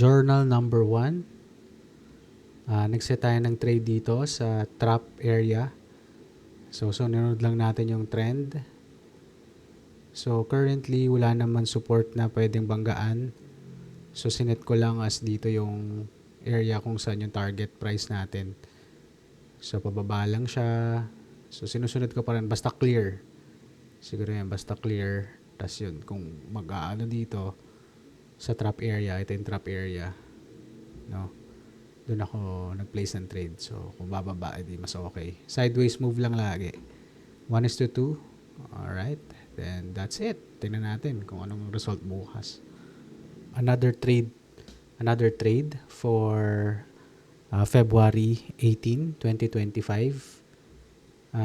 Journal number 1. Nag-set tayo ng trade dito sa trap area. So, sunod lang natin yung trend. So, currently, wala naman support na pwedeng banggaan. So, sinet ko lang as dito yung area kung saan yung target price natin. So, pababa lang siya. So, sinusunod ko pa rin. Basta clear. Siguro yan, basta clear. Tapos yun, kung mag-aano dito sa trap area, ito yung trap area. No? Doon ako nag-place ng trade. So, kung bababa, edi mas okay. Sideways move lang lagi. 1:2. Alright. Then, that's it. Tingnan natin kung anong result bukas. Another trade for February 18, 2025.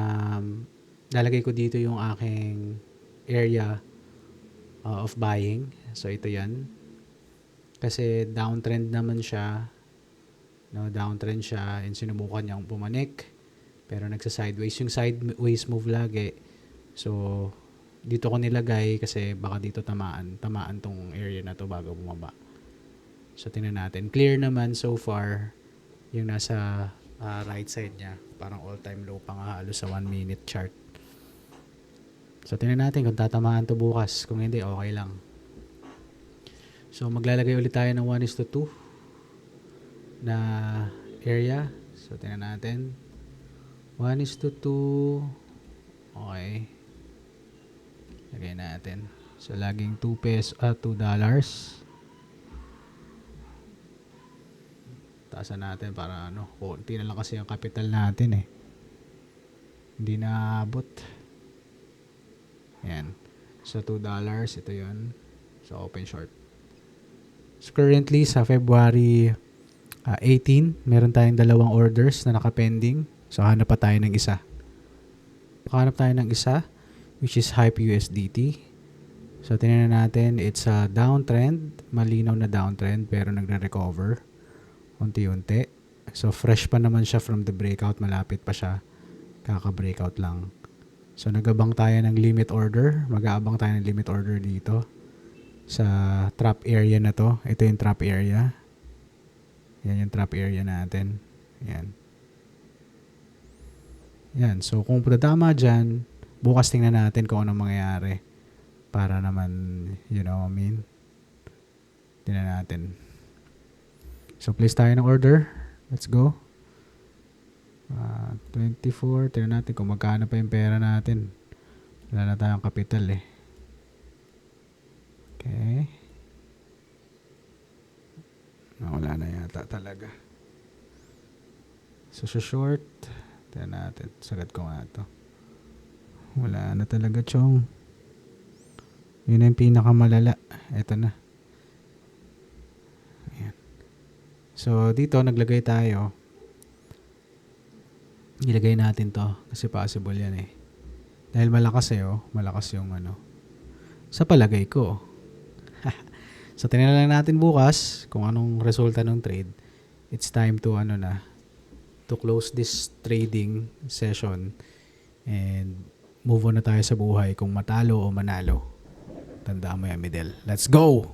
Lalagay ko dito yung aking area of buying. So, ito yan. Kasi downtrend naman siya. No, downtrend siya and sinubukan niyang pumanik. Pero nagsa-sideways. Yung sideways move lagi. So, dito ko nilagay kasi baka dito tamaan tong area na to bago bumaba. So, tingnan natin. Clear naman so far yung nasa right side niya. Parang all-time low pa nga halos sa 1 minute chart. So, tingnan natin kung tatamaan to bukas. Kung hindi, okay lang. So, maglalagay ulit tayo ng 1:2 na area. So, tingnan natin. 1:2. Okay. Lagay natin. So, laging $2. Taasan natin para konti na lang kasi ang capital natin eh. Hindi na abot. Ayan. So, $2. Ito yun. So, open short. So, currently sa February 18, meron tayong 2 orders na nakapending. So, hanap pa tayo ng isa. Hanap tayo ng isa, which is Hype USDT. So, tingnan natin, it's a downtrend. Malinaw na downtrend, pero nagre-recover. Unti-unti. So, fresh pa naman siya from the breakout. Malapit pa siya. Kaka-breakout lang. So, nag-abang tayo ng limit order. Mag-aabang tayo ng limit order dito. Sa trap area na to. Ito yung trap area. Yan yung trap area natin. Yan. Yan. So, kung tama dyan, bukas tingnan natin kung anong mangyayari. Para naman, you know what I mean? Tingnan natin. So, place tayo ng order. Let's go. 24. Tingnan natin kung magkano pa yung pera natin. Wala na tayong capital eh. Okay. Wala na yata talaga. So, short. Tignan natin. Sagad ko nga ito. Wala na talaga, chong. Yun na yung pinakamalala. Ito na. Ayan. So, dito, naglagay tayo. Ilagay natin to. Kasi possible yan eh. Dahil malakas eh, oh. Malakas yung sa palagay ko. So, tingnan lang natin bukas kung anong resulta ng trade. It's time to to close this trading session and move on na tayo sa buhay kung matalo o manalo. Tandaan mo yan, Midel. Let's go!